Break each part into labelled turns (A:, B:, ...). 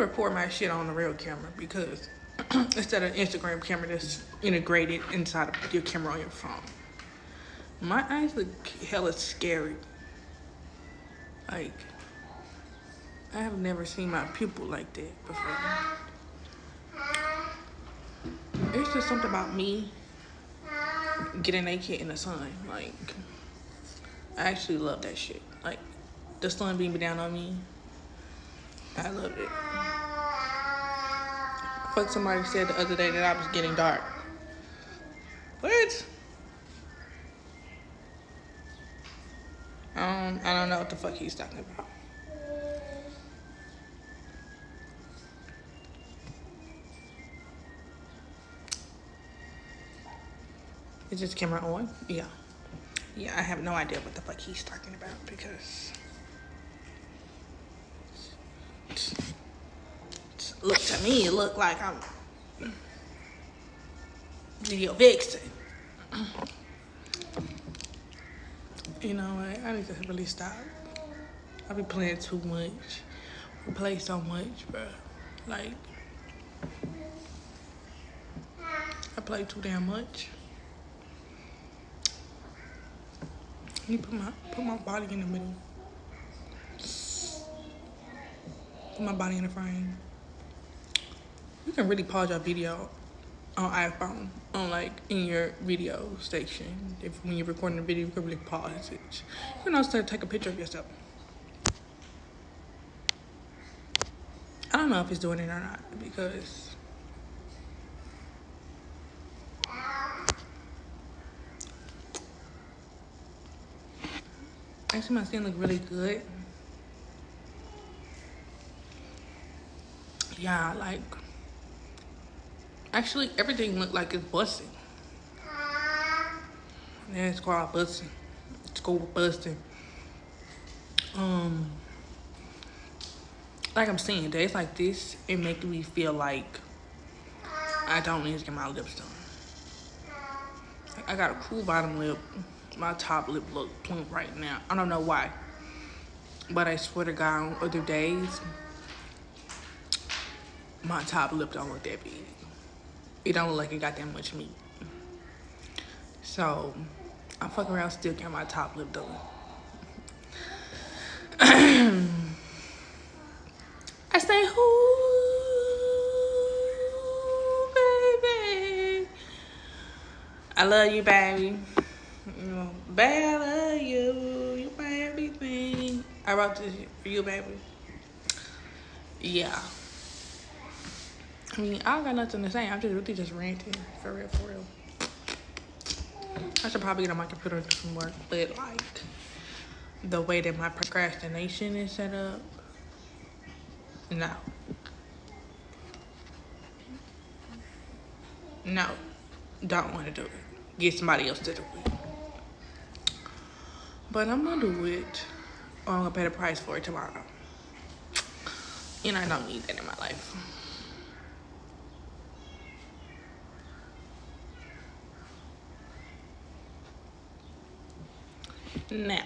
A: record my shit on the real camera because instead of Instagram camera that's integrated inside of your camera on your phone. My eyes look hella scary. Like, I have never seen my pupil like that before. It's just something about me getting naked in the sun. Like, I actually love that shit. Like, the sun beaming down on me. I loved it. Fuck, somebody said the other day that I was getting dark. What? I don't know what the fuck he's talking about. Is this camera on? Yeah. Yeah, I have no idea what the fuck he's talking about because look, to me, it look like I'm video vixen. You know what? I need to really stop. I be playing too much. I play so much, bro. Like, I play too damn much. You put my body in the middle. Put my body in the frame. You can really pause your video on iPhone, on like in your video station. If when you're recording a video, you can really pause it. You can also take a picture of yourself. I don't know if it's doing it or not because actually my skin look really good. Yeah, like actually everything look like it's busting. Yeah, it's called busting. It's called busting. Like I'm saying, days like this, it make me feel like I don't need to get my lips done. Like, I got a cool bottom lip. My top lip look plump right now. I don't know why. But I swear to God, on other days, my top lip don't look that big. It don't look like it got that much meat. So, I'm fucking around still getting my top lip done. I say, ooh, baby. I love you, baby. Baby, I love you. You my everything. I wrote this for you, baby. Yeah. I mean, I don't got nothing to say. I'm just really just ranting. For real, for real. I should probably get on my computer and do some work. But, like, the way that my procrastination is set up, no. No. Don't want to do it. Get somebody else to do it. But I'm going to do it. Or I'm going to pay the price for it tomorrow. And I don't need that in my life. Now.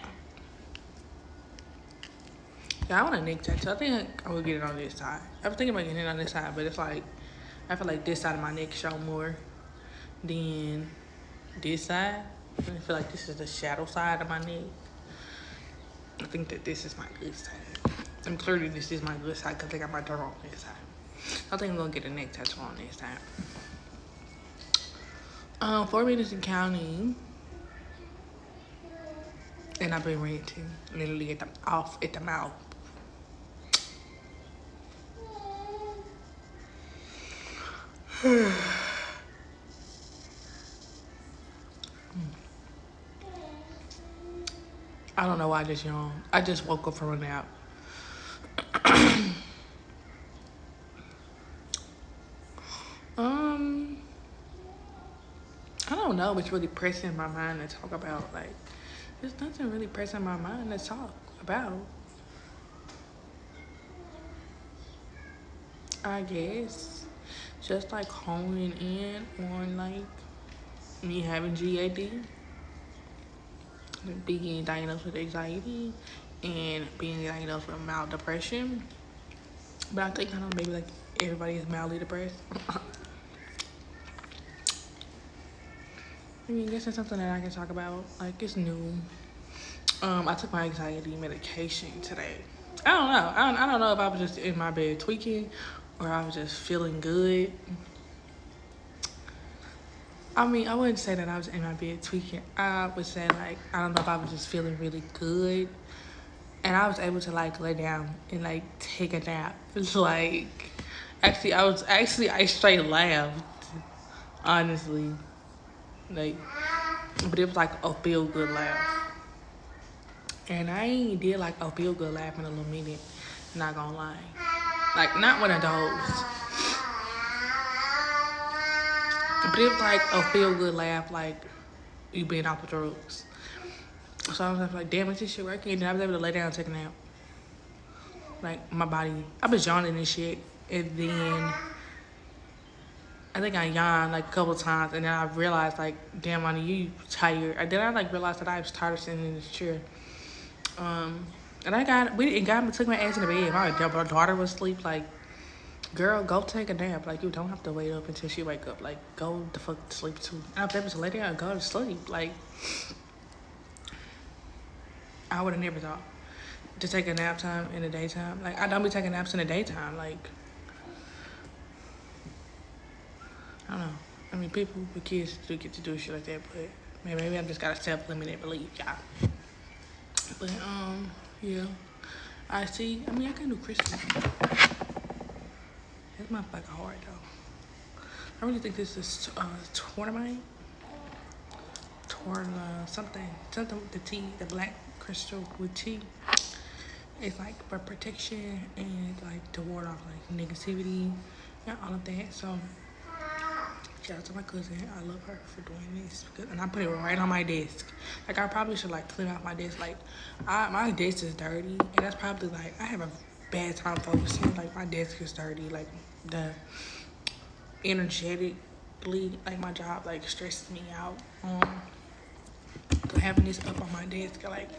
A: Yeah, I want a neck tattoo. I think I will get it on this side. I was thinking about getting it on this side, but it's like, I feel like this side of my neck show more than this side. I feel like this is the shadow side of my neck. I think that this is my good side. And clearly this is my good side because I got my dirt on this side. I think I'm going to get a neck tattoo on this side. 4 minutes in counting. And I've been ranting literally off at the mouth. I don't know why I just yawned. I just woke up from a nap. I don't know what's really pressing my mind to talk about. Like, there's nothing really pressing my mind to talk about. I guess just like honing in on like me having GAD, being diagnosed with anxiety, and being diagnosed with mild depression. But I think I know maybe like everybody is mildly depressed. I mean, I guess it's something that I can talk about. Like it's new. I took my anxiety medication today. I don't know. I don't know if I was just in my bed tweaking or I was just feeling good. I mean, I wouldn't say that I was in my bed tweaking. I would say like I don't know if I was just feeling really good, and I was able to like lay down and like take a nap. It's like I straight laughed, honestly, like, but it was like a feel good laugh, and I ain't did like a feel good laugh in a little minute. Not gonna lie, like not one of those, but it was like a feel good laugh, like you been off the drugs. So I was like, damn, is this shit working? And then I was able to lay down and take a nap. Like, my body, I was yawning and shit. And then I think I yawned like a couple times. And then I realized, like, damn, honey, you tired. And then I like realized that I was tired of sitting in this chair. And took my ass in the bed. My daughter was asleep. Like, girl, go take a nap. Like, you don't have to wait up until she wake up. Like, go the fuck to sleep too. I was able to lay down and go to sleep. Like, I would have never thought to take a nap time in the daytime. Like, I don't be taking naps in the daytime. Like, I don't know. I mean, people with kids do get to do shit like that, but maybe I'm just got a self-limited belief, y'all. But, yeah. I see. I mean, I can do Christmas. That's my fucking hard, though. I really think this is tournament. Something with the T, the black crystal with T. It's like for protection and like to ward off like negativity and all of that. So shout out to my cousin. I love her for doing this. And I put it right on my desk. Like I probably should like clean off my desk. Like my desk is dirty, and that's probably like I have a bad time focusing. Like my desk is dirty. Like the energetically, like my job like stresses me out. So having this up on my desk, like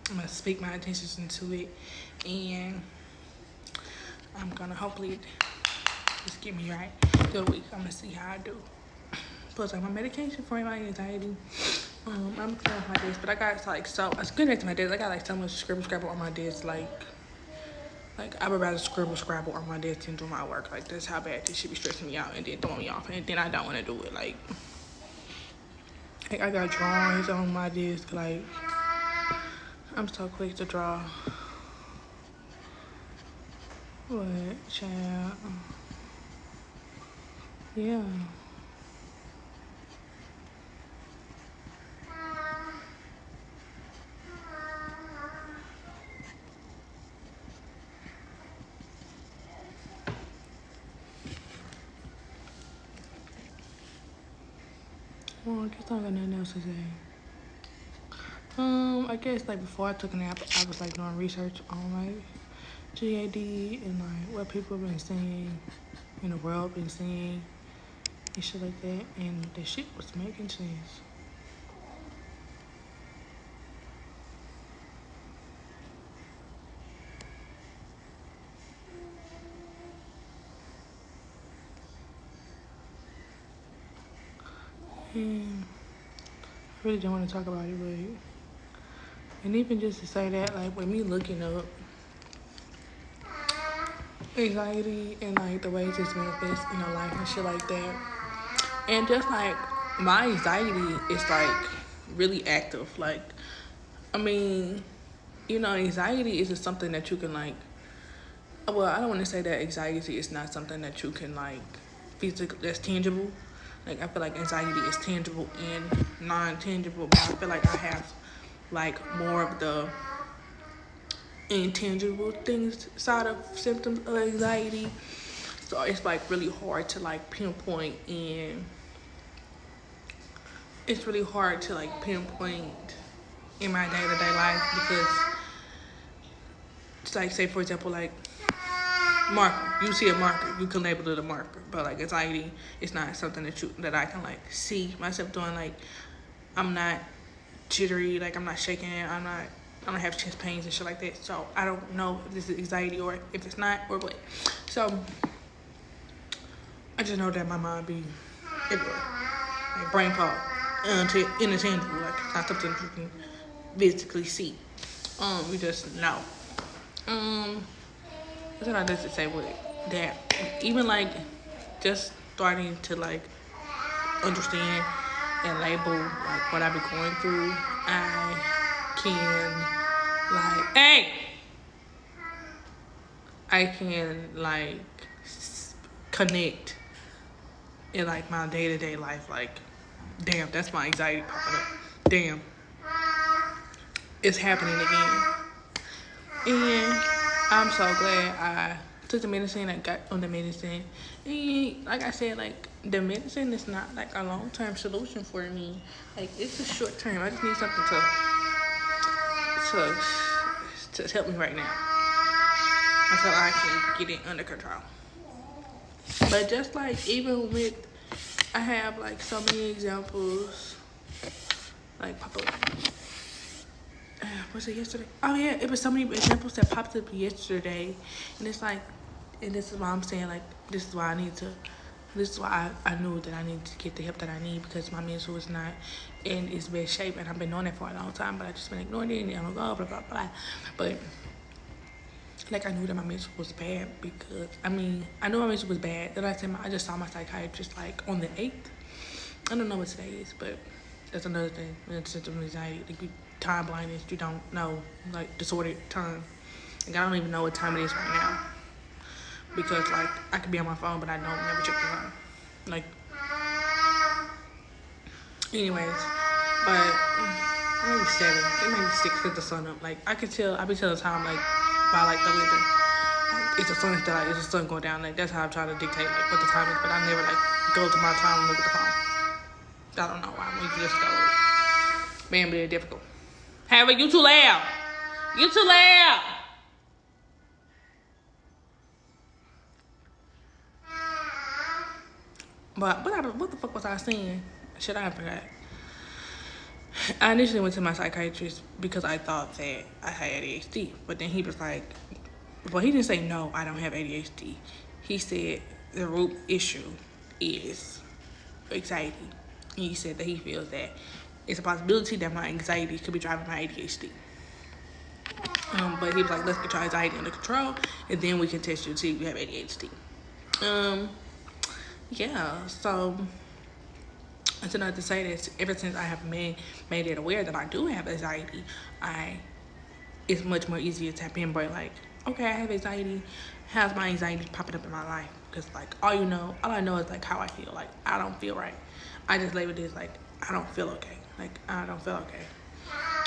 A: I'm gonna speak my intentions into it, and I'm gonna hopefully just get me right through the week. I'm gonna see how I do. Plus, like my medication for my anxiety, I'm gonna clear off my desk, but I got like so it's good next to my desk. I got like so much scribble on my desk, like I would rather scrabble on my desk than do my work. Like that's how bad this shit be stressing me out and then throwing me off, and then I don't want to do it. Like I got drawings on my desk, like. I'm so quick to draw. What, child? Yeah. Well, I guess I don't got nothing else to say. I guess like before I took a nap, I was like doing research on like GAD and like what people have been saying in the world been saying and shit like that, and the shit was making sense. And I really don't want to talk about it, but and even just to say that, like with me looking up anxiety and like the ways it's manifests in your life and shit like that, and just like my anxiety is like really active. Like, I mean, you know, anxiety is just something that you can like. Well, I don't want to say that anxiety is not something that you can like physically that's tangible. Like I feel like anxiety is tangible and non-tangible, but I feel like I have like more of the intangible things side of symptoms of anxiety. So it's like really hard to like pinpoint, and it's really hard to like pinpoint in my day-to-day life because it's like, say for example, like marker, you see a marker, you can label it a marker, but like anxiety is not something that I can like see myself doing. Like I'm not jittery, like I'm not shaking, I'm not I don't have chest pains and shit like that. So I don't know if this is anxiety or if it's not or what. So I just know that my mind be everywhere. Like brain fog. Intangible. Like it's not something you can physically see. We just know. That's what I just to say with that. Even like just starting to like understand and label like what I be going through, I can like I can like connect in like my day-to-day life. Like, damn, that's my anxiety popping up. Damn, it's happening again. And I'm so glad I took the medicine. I got on the medicine. And like I said, like the medicine is not like a long-term solution for me. Like it's a short term. I just need something to help me right now until I can get it under control. But just like even with, I have like so many examples. Like pop up. Was it yesterday? Oh yeah, it was so many examples that popped up yesterday, and it's like, and this is why I'm saying like this is why I knew that I need to get the help that I need because my mental is not in its best shape, and I've been knowing that for a long time, but I just been ignoring it and I'm like, blah blah blah. But like I knew that my mental was bad because I knew my mental was bad. Then I just saw my psychiatrist like on the 8th. I don't know what today is, but that's another thing. It's symptom of anxiety. Like time blindness, you don't know, like disordered time. Like I don't even know what time it is right now because like I could be on my phone, but I don't never check the phone. Like, anyways, but maybe 7, it might be 6 with the sun up. Like I be telling the time like by like the weather. Like it's the sun still like it's the sun going down. Like that's how I'm trying to dictate like what the time is, but I never like go to my time and look at the phone. I don't know why. We just go. Man, be difficult. Hey, but you too loud. You too loud. But what the fuck was I saying? Shit, I forgot. I initially went to my psychiatrist because I thought that I had ADHD. But then he was like, well, he didn't say no, I don't have ADHD. He said the root issue is anxiety. And he said that he feels that it's a possibility that my anxiety could be driving my ADHD. But he was like, let's get your anxiety under control, and then we can test you to see if you have ADHD. Yeah, so it's enough to say that ever since I have made it aware that I do have anxiety, it's much more easier to pinpoint like, okay, I have anxiety. How's my anxiety popping up in my life? Because like all I know is like how I feel. Like I don't feel right. I just label it as like I don't feel okay. Like I don't feel okay.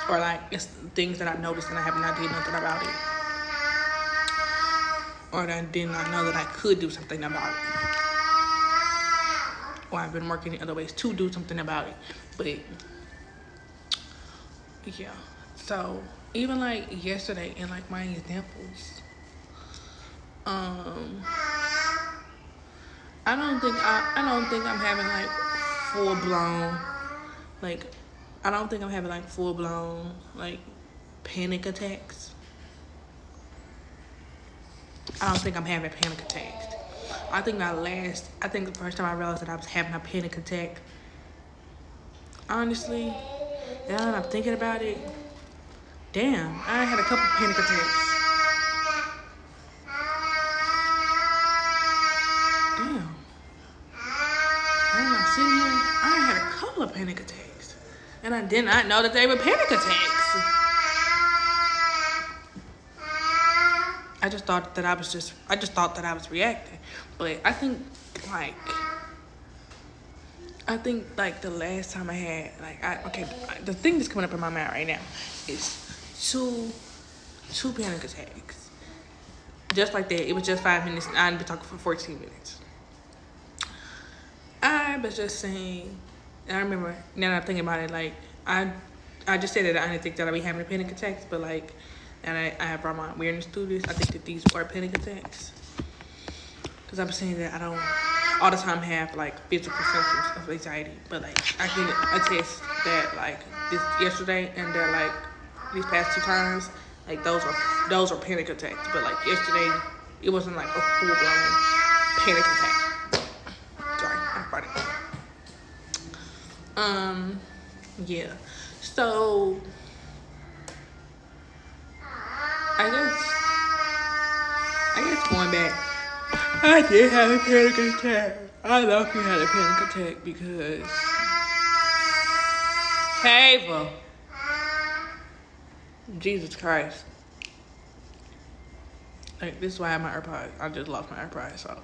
A: Or like it's things that I noticed and I have not done nothing about it. Or that I did not know that I could do something about it. Or I've been working in other ways to do something about it. But yeah. So even like yesterday in like my examples, I don't think I'm having like full blown like I don't think I'm having like full blown like panic attacks. I don't think I'm having panic attacks. I think the first time I realized that I was having a panic attack, honestly, now that I'm thinking about it, damn, I had a couple panic attacks. Damn. Now I'm sitting here, I had a couple of panic attacks. And I did not know that they were panic attacks. I just thought that I was reacting. But I think the last time I had the thing that's coming up in my mind right now is two panic attacks. Just like that. It was just 5 minutes and I'd been talking for 14 minutes. I was just saying, and I remember now that I'm thinking about it, like I just said that I didn't think that I'd be having panic attacks, but like, and I have brought my awareness to this. I think that these are panic attacks. Because I'm saying that I don't all the time have like physical symptoms of anxiety, but like I can attest that like this yesterday and that like these past 2 times, like those were panic attacks. But like yesterday, it wasn't like a full blown panic attack. Sorry, I'm farting. Yeah. So I guess going back, I did have a panic attack. I love you had a panic attack because Tava, Jesus Christ. Like, this is why I have my AirPods. I just lost my AirPods, so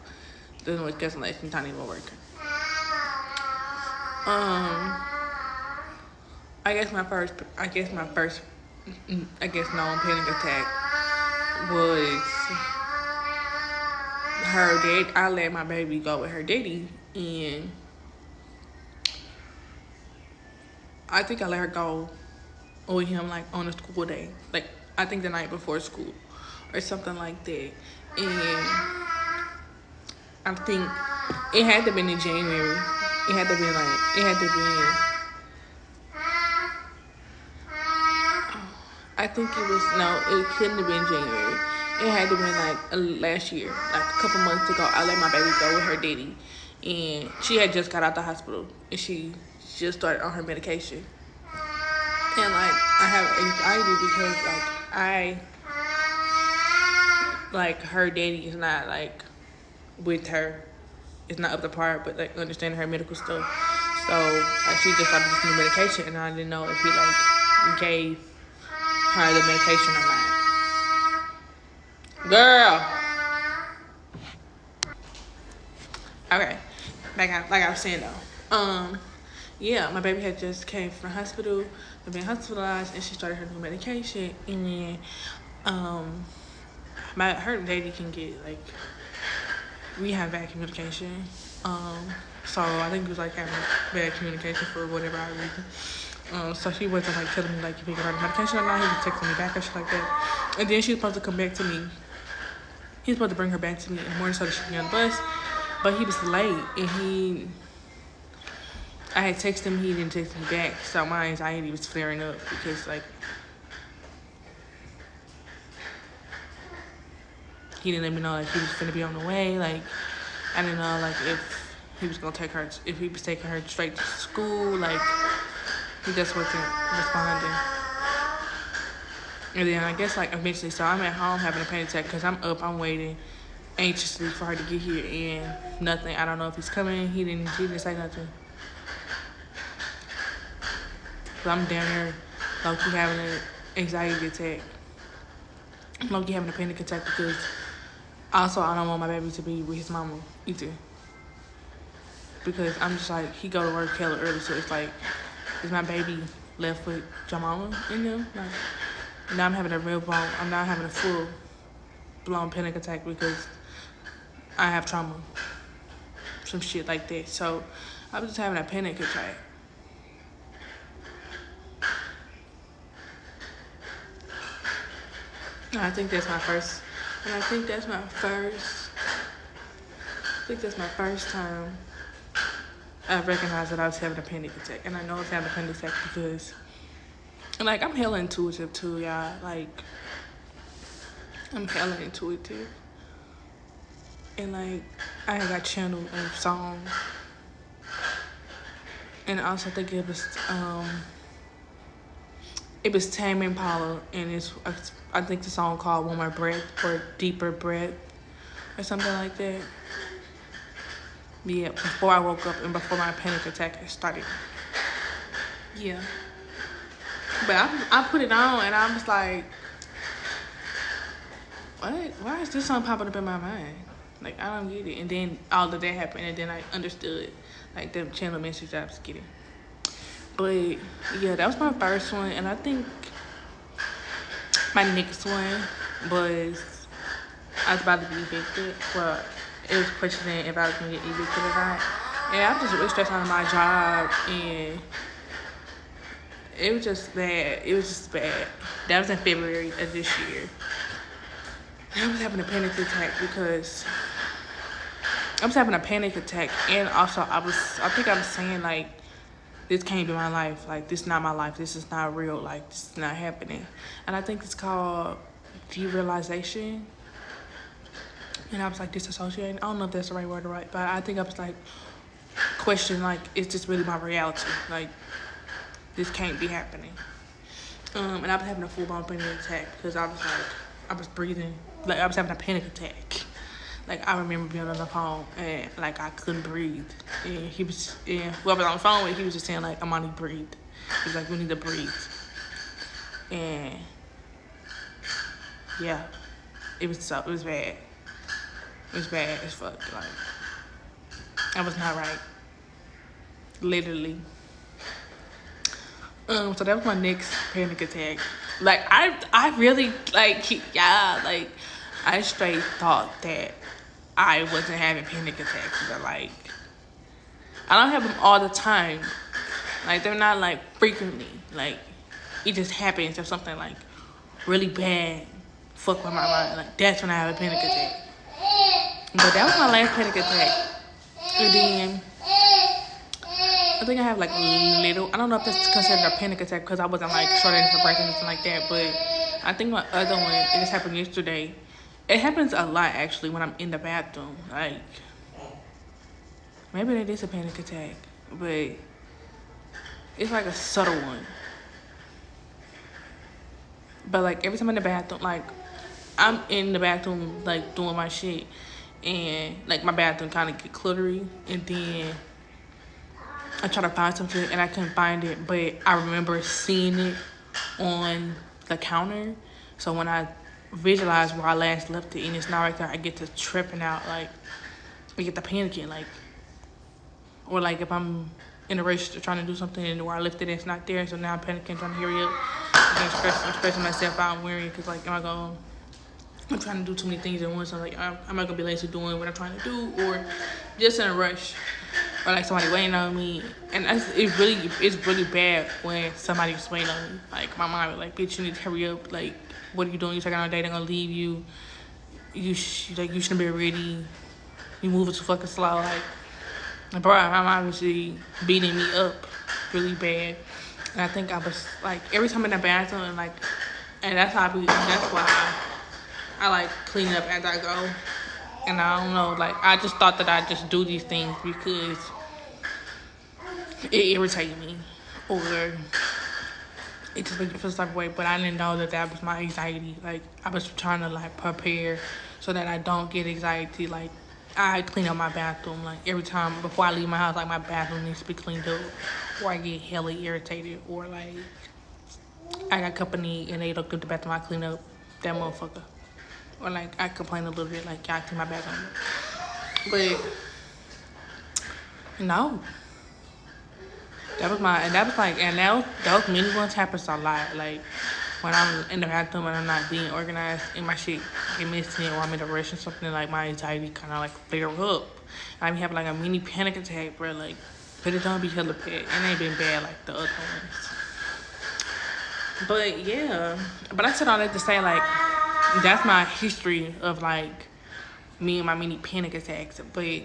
A: this was cancellation. It's not even working. I guess my first known panic attack was her dad. I let my baby go with her daddy, and I think I let her go with him like on a school day, like I think the night before school or something like that. And I think it had to have been in January. It had to be I think it couldn't have been January. It had to have been like last year, like a couple months ago. I let my baby go with her daddy, and she had just got out the hospital, and she just started on her medication. And like I have anxiety because like her daddy is not like with her. It's not up to par, but like understanding her medical stuff. So like she just started this new medication, and I didn't know if he like gave her the medication or not. Girl. Okay. Like I was saying though. Yeah, my baby had just came from the hospital, been hospitalized, and she started her new medication. And then, her daddy can get like, we have bad communication. So I think it was like having bad communication for whatever reason. So she wasn't like telling me like if he got her medication or not. He was texting me back or shit like that. And then she was supposed to come back to me. He was supposed to bring her back to me in the morning so that she could get on the bus, but he was late, and I had texted him, he didn't text me back, so my anxiety was flaring up because, like, he didn't let me know, like, he was gonna be on the way, like, I didn't know, like, if he was taking her straight to school, like, he just wasn't responding. And then I guess, like, eventually, so I'm at home having a panic attack because I'm up, I'm waiting anxiously for her to get here, and nothing, I don't know if he's coming, he didn't say nothing. I'm down there low-key having an anxiety attack. Low-key having a panic attack because also I don't want my baby to be with his mama either. Because I'm just like, he go to work hella early, so it's like, is my baby left with your mama in them? Like, now I'm having I'm not having a full-blown panic attack because I have trauma. Some shit like that. So I was just having a panic attack. I think that's my first time I recognized that I was having a panic attack. And I know I was having a panic attack because, like, I'm hella intuitive too, y'all. Like, I'm hella intuitive. And, like, I got channeled in songs. And I also think it was Tame Impala, and I think the song called One More Breath or Deeper Breath or something like that. Yeah, before I woke up and before my panic attack started. Yeah. But I put it on and I was like, what? Why is this song popping up in my mind? Like, I don't get it. And then all of that happened, and then I understood, like, the channel message I was getting. But, yeah, that was my first one. And I think my next one was I was about to be evicted. Well, it was questioning if I was going to get evicted or not. And I was just really stressed out on my job. And it was just bad. It was just bad. That was in February of this year. I was having a panic attack because I was having a panic attack. And also, I think I was saying, like, this can't be my life. Like, this is not my life. This is not real. Like, this is not happening. And I think it's called derealization. And I was like disassociating. I don't know if that's the right word or right, but I think I was like question like, is this really my reality? Like, this can't be happening. And I was having a full blown panic attack because I was like, I was breathing, like I was having a panic attack. Like, I remember being on the phone and like I couldn't breathe. And he was, and whoever I was on the phone with, he was just saying like, Amani, breathe. He was like, we need to breathe. And yeah, it was bad. It was bad as fuck. Like, I was not right. Literally. So that was my next panic attack. Like, I really, like, yeah, like, I straight thought that I wasn't having panic attacks, but like, I don't have them all the time. Like, they're not like frequently. Like, it just happens if something like really bad fuck with my mind. Like, that's when I have a panic attack. But that was my last panic attack. And then I think I have like little, I don't know if that's considered a panic attack because I wasn't like shorting for breath or anything like that, but I think my other one, it just happened yesterday. It happens a lot actually when I'm in the bathroom. Like, maybe that is a panic attack, but it's like a subtle one. But like every time I'm in the bathroom, like I'm in the bathroom like doing my shit, and like my bathroom kind of get cluttery, and then I try to find something and I couldn't find it, but I remember seeing it on the counter. So when I visualize where I last left it and it's not right there, I get to tripping out, like I get to panicking, like, or like if I'm in a rush to trying to do something and where I left it and it's not there, so now I'm panicking, trying to hurry up, and stressing myself out and worrying because like, I'm trying to do too many things at once. I'm like, I'm not gonna be lazy doing what I'm trying to do, or just in a rush, or like somebody waiting on me. And it's really bad when somebody's waiting on me. Like, my mom was like, bitch, you need to hurry up. Like, what are you doing? You're taking on a date, they're gonna leave you. You shouldn't be ready. You moving too fucking slow. Like, bro, I'm obviously beating me up really bad. And I think I was like, every time in the bathroom, like, and that's why I like clean up as I go. And I don't know, like, I just thought that I just do these things because it irritated me, or it just made me feel some type of way. But I didn't know that was my anxiety. Like, I was trying to like prepare so that I don't get anxiety. Like, I clean up my bathroom like every time before I leave my house. Like, my bathroom needs to be cleaned up, or I get hella irritated, or like I got company and they don't get the bathroom, I clean up that motherfucker. Or like I complain a little bit, like, y'all clean my bathroom. But no, those many ones happens a lot. Like, when I'm in the bathroom and I'm not being organized and my shit get messy, or I'm in a rush or something, like my anxiety kind of like flare up. I be having like a mini panic attack, bro. Like, but it don't be hella bad. It ain't been bad like the other ones. But yeah, but I said all that to say, like, that's my history of like me and my mini panic attacks. But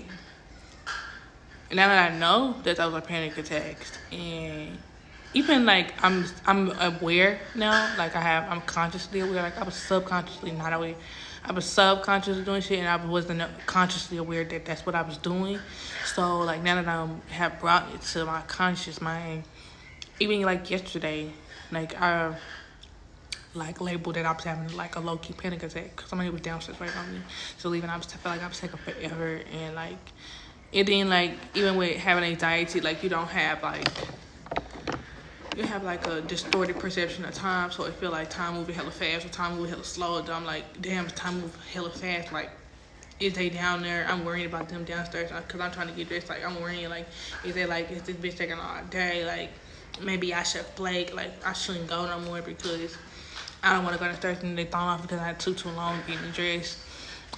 A: now that I know that those are panic attacks, and even like I'm aware now, like I'm consciously aware. Like, I was subconsciously not aware. I was subconsciously doing shit, and I wasn't consciously aware that that's what I was doing. So like, now that I have brought it to my conscious mind, even like yesterday, like I like labeled that I was having like a low key panic attack because somebody was downstairs waiting on me. So leaving, I felt like I was taking forever, and like, and then like even with having anxiety, like you have like a distorted perception of time, so it feel like time moving hella fast or time moving hella slow. I'm like, damn, time moving hella fast. Like, is they down there? I'm worrying about them downstairs because I'm trying to get dressed. Like, I'm worrying, like, is this bitch taking all day? Like, maybe I should flake. Like, I shouldn't go no more because I don't want to go downstairs and they thrown off because I had too long getting dressed.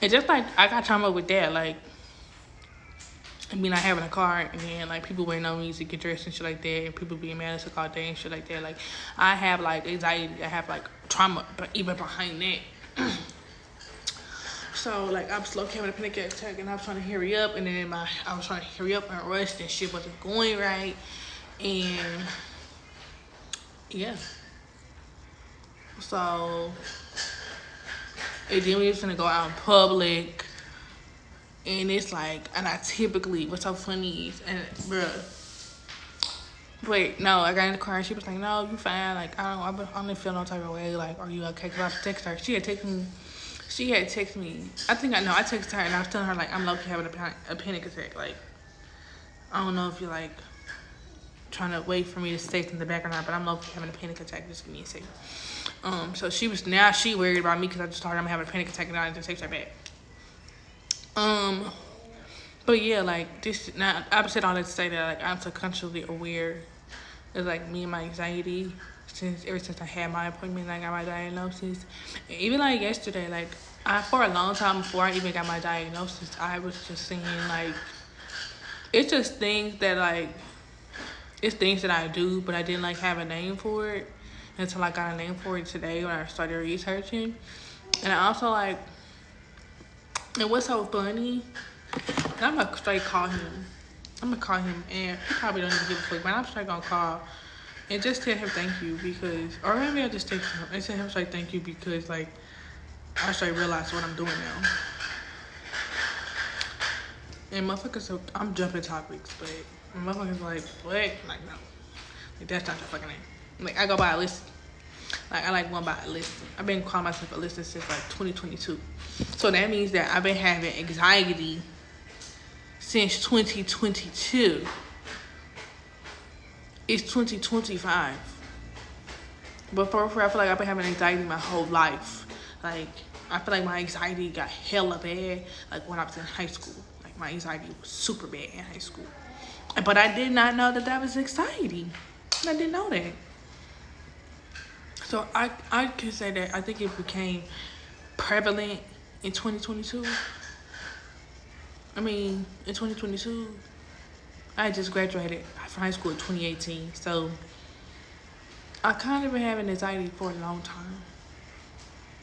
A: It's just like, I got trauma with that. Like, I mean, not having a car, and then like people waiting on me to get dressed and shit like that, and people being mad at us all day and shit like that. Like, I have like anxiety, I have like trauma, but even behind that. So like, I was slow having a panic attack, and I was trying to hurry up, and then I was trying to hurry up and rush, and shit wasn't going right. And yeah, so and then we was gonna go out in public, and it's like, and I typically, what's so funny is, and bruh, wait, no, I got in the car and she was like, no, you fine, like, I don't feel no type of way, like, are you okay? Cause I text her, she had texted me, I think I know, I texted her and I was telling her, like, I'm low-key having a panic attack, like, I don't know if you're, like, trying to wait for me to stay in the back or not, but I'm low-key having a panic attack, just give me a second. So she worried about me because I just told her I'm having a panic attack and I just text her back. But yeah, like this. Now I've said all that to say that like I'm subconsciously aware of like me and my anxiety ever since I had my appointment and I got my diagnosis. And even like yesterday, like for a long time before I even got my diagnosis, I was just saying like it's just things that like it's things that I do, but I didn't like have a name for it until I got a name for it today when I started researching. And I also like, and what's so funny, and I'm gonna straight call him. I'm gonna call him, and he probably don't even give a fuck, but I'm straight gonna call and just tell him thank you because, or maybe I'll just text him and tell him straight thank you because like I straight realize what I'm doing now. And motherfuckers, I'm jumping topics, but motherfuckers like, what? Like, no. Like, that's not your fucking name. Like, I go by Alyssa. Like, I like one by Alyssa. I've been calling myself Alyssa since like 2022. So that means that I've been having anxiety since 2022. It's 2025. But for I feel like I've been having anxiety my whole life. Like, I feel like my anxiety got hella bad, like when I was in high school. Like, my anxiety was super bad in high school. But I did not know that was anxiety. I didn't know that. So I can say that I think it became prevalent in 2022. I mean, in 2022, I just graduated from high school in 2018. So I kind of been having anxiety for a long time.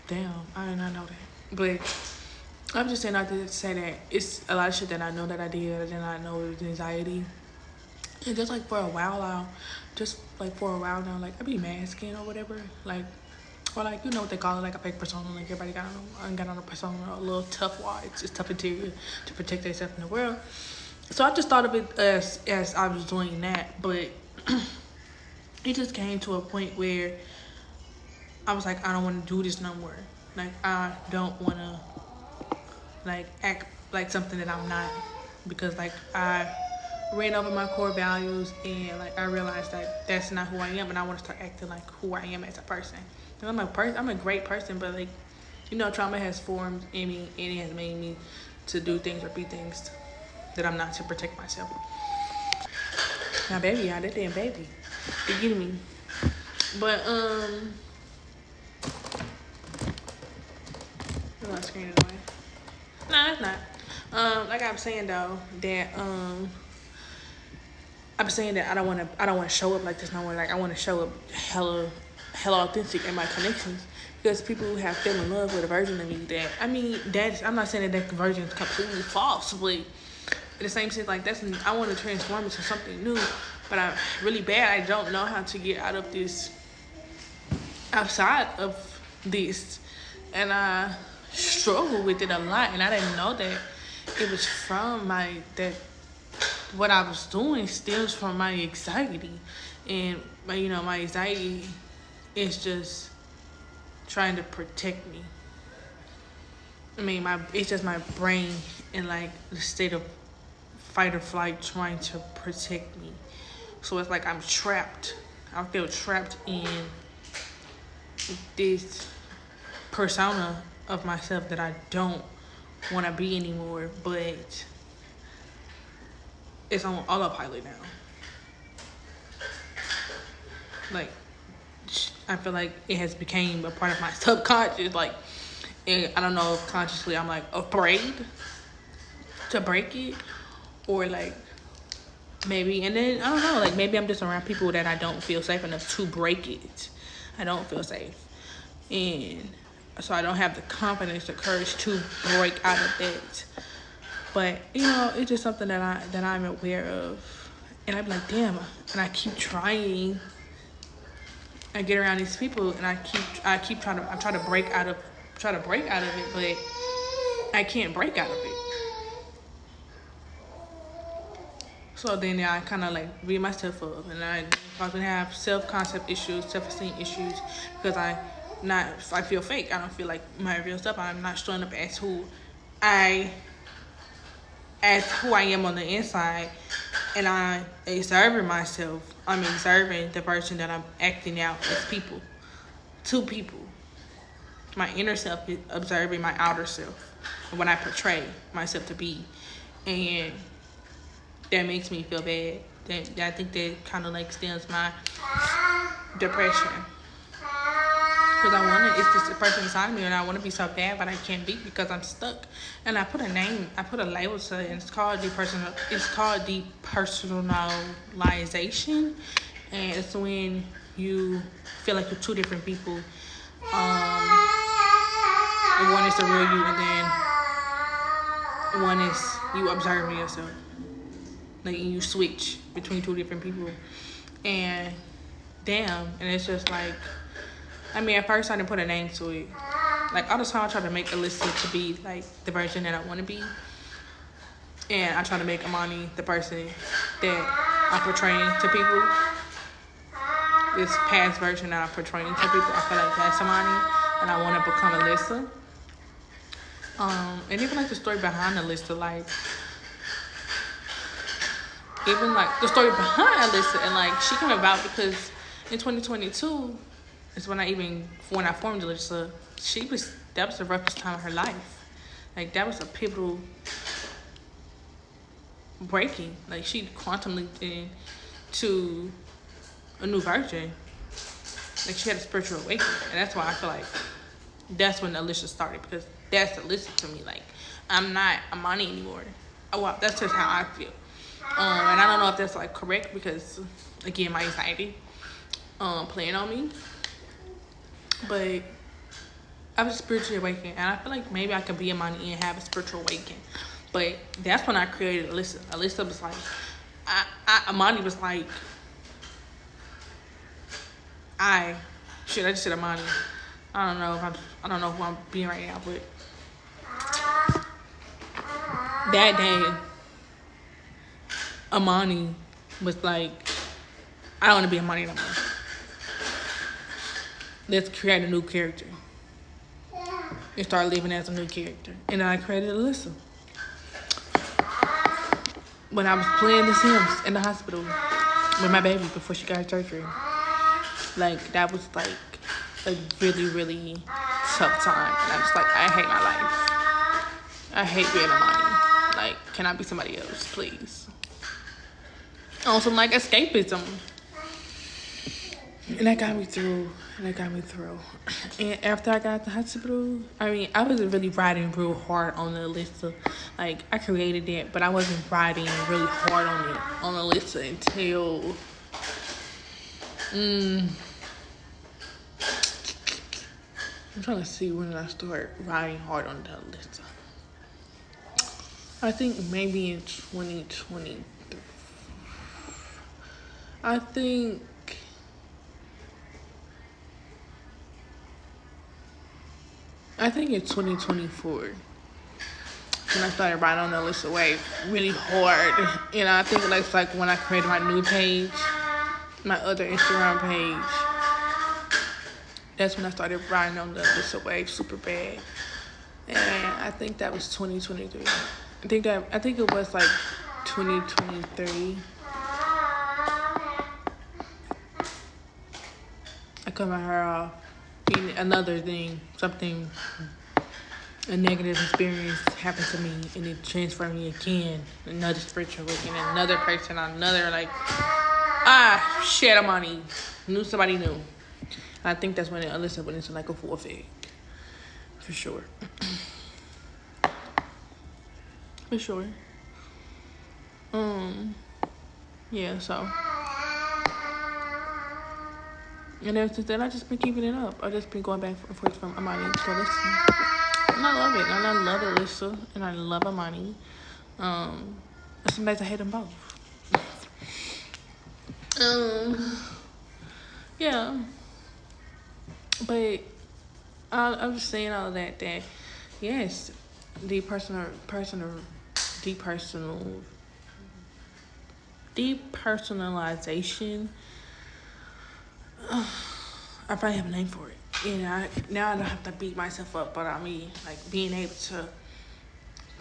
A: Damn, I did not know that. But I'm just saying not to say that it's a lot of shit that I know that I did. I did not know it was anxiety. And just like for a while now, like I be masking or whatever, like, or like, you know what they call it, like a fake persona, like everybody got on a persona, a little tough wall, it's just tough interior to protect themselves in the world. So I just thought of it as I was doing that, but it just came to a point where I was like, I don't want to do this no more. Like, I don't want to, like, act like something that I'm not, because, like, I ran over my core values and like I realized that that's not who I am, and I want to start acting like who I am as a person. And I'm a great person, but like, you know, trauma has formed in me and it has made me to do things or be things that I'm not to protect myself. Now, baby, y'all, that damn baby, you getting me? But my screen is away. No, it's not. Like I'm saying though, that I'm saying that I don't want to show up like this no more. Like, I want to show up hella authentic in my connections, because people who have fell in love with a version of me that, I mean, I'm not saying that version is completely false, but in the same sense, like, I want to transform into something new, but I'm really bad. I don't know how to get outside of this, and I struggle with it a lot, and I didn't know that it was from what I was doing stems from my anxiety. And my anxiety is just trying to protect me. I mean, it's just my brain in like the state of fight or flight trying to protect me. So it's like I'm trapped. I feel trapped in this persona of myself that I don't want to be anymore, but it's on autopilot now. Like, I feel like it has become a part of my subconscious. Like, I don't know if consciously I'm like afraid to break it, or like maybe, and then I don't know, like maybe I'm just around people that I don't feel safe enough to break it. I don't feel safe, and so I don't have the confidence, the courage to break out of it. But it's just something that I'm aware of, And I'm like, damn. And I keep trying. I get around these people, and I keep trying to. I try to break out of it, but I can't break out of it. So then I kind of like beat myself up, and I often have self-concept issues, self-esteem issues, because I feel fake. I don't feel like my real stuff. I'm not showing up I I am on the inside, and I'm observing myself. I'm observing the version that I'm acting out as people, to people. My inner self is observing my outer self, and what I portray myself to be, and that makes me feel bad. I think that kind of like stems my depression. Because it's just a person inside of me, and I want to be so bad, but I can't be because I'm stuck. And I put a label to it, and it's called depersonalization. And it's when you feel like you're two different people. And one is the real you, and then one is you observing yourself. Like, you switch between two different people. And damn, and it's just like, I mean, at first I didn't put a name to it. Like, all the time I try to make Alyssa to be like the version that I want to be. And I try to make Amani the person that I'm portraying to people. This past version that I'm portraying to people, I feel like that's Amani, and I want to become Alyssa. And even like the story behind Alyssa, like, even like the story behind Alyssa, and like she came about because in 2022 is when I formed Alyssa. That was the roughest time of her life. Like, that was a pivotal breaking. Like, she quantum leaped into a new version. Like, she had a spiritual awakening, and that's why I feel like that's when Alyssa started, because that's Alyssa to me. Like, I'm not Amani anymore. Oh, well, that's just how I feel. And I don't know if that's like correct, because again, my anxiety playing on me. But I was spiritually awakened, and I feel like maybe I could be Amani and have a spiritual awakening. But that's when I created Alyssa. Alyssa was like, Amani was like, I just said Amani. I don't know who I'm being right now, but that day, Amani was like, I don't want to be Amani no more. Let's create a new character. And start living as a new character. And I created Alyssa. When I was playing The Sims in the hospital with my baby before she got surgery. Like, that was like a really, really tough time. And I was like, I hate my life. I hate being Amani. Like, can I be somebody else, please? On some like escapism. And that got me through. And after I got out the hospital, I mean, I wasn't really riding real hard on the Alyssa. Like, I created it, but I wasn't riding really hard on Alyssa until I'm trying to see when I start riding hard on the Alyssa. I think maybe in 2023. I think in 2024, when I started riding on the Alyssa wave really hard. And I think it's like when I created my new page, my other Instagram page. That's when I started riding on the Alyssa wave super bad. And I think that was 2023. I think it was like 2023. I cut my hair off. Another thing, a negative experience happened to me, and it transformed me again. Another spiritual awakening, another person, another like, shit, I'm on you. Knew somebody new. I think that's when Alyssa went into like a full effect. For sure. For sure. Yeah, so. And ever since then, I just been keeping it up. I just been going back and forth from Amani to Alyssa. And I love it. And I love Alyssa. And I love Amani. Some days I hate them both. Um, yeah, but I'm just saying all of that. That yes, depersonal, depersonalization. I probably have a name for it. Now I don't have to beat myself up, but I mean, like being able to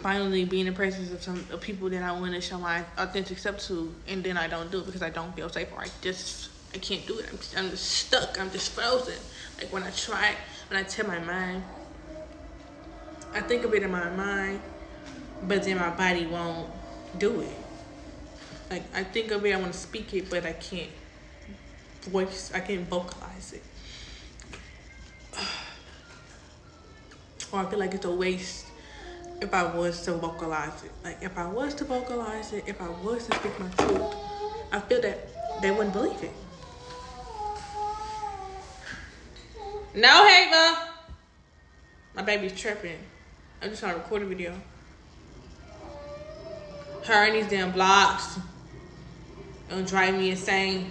A: finally be in the presence of some of people that I want to show my authentic self to, and then I don't do it because I don't feel safe or I can't do it. I'm just stuck. I'm just frozen. Like when I tell my mind, I think of it in my mind, but then my body won't do it. Like I think of it, I want to speak it, but I can't vocalize it. Or I feel like it's a waste if I was to vocalize it. Like if I was to vocalize it, if I was to speak my truth, I feel that they wouldn't believe it. No, Hava. My baby's tripping. I'm just trying to record a video. Her and these damn blocks don't drive me insane.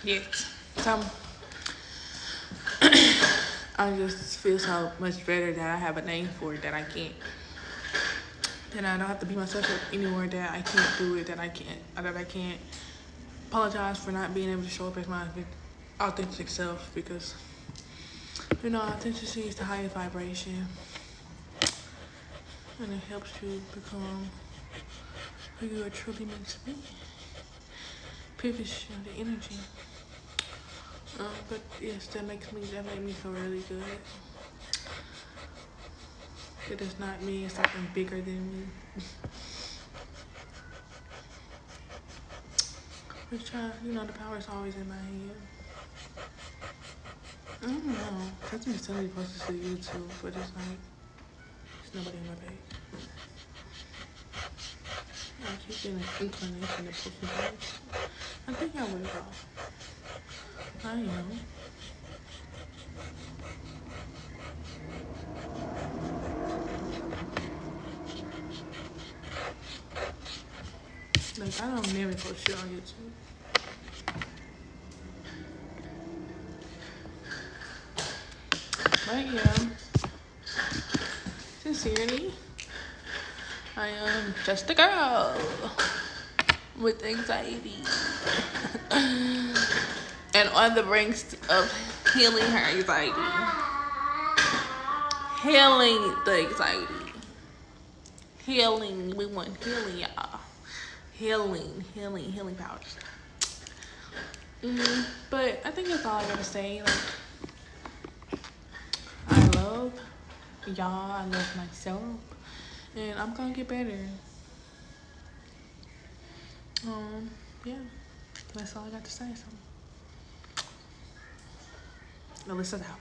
A: Yes. So I just feel so much better that I have a name for it, that I can't. That I don't have to be myself anymore, that I can't do it, that I can't apologize for not being able to show up as my authentic self, because authenticity is the highest vibration, and it helps you become who you are truly meant to be. Pivots the energy. But yes, that made me feel really good. It does not mean something bigger than me. Which the power is always in my head. I don't know. I think somebody posted to YouTube, but it's like there's nobody on my page. I keep getting an inclination to post some things. I think I will though. I am. Like I don't never post shit on YouTube. But yeah, sincerely, I am just a girl with anxiety and on the brink of healing her anxiety. Healing the anxiety. Healing. We want healing, y'all. Healing powers. But I think that's all I gotta say. Like, I love y'all. I love myself, and I'm gonna get better. Yeah, that's all I got to say. So, Alyssa's out.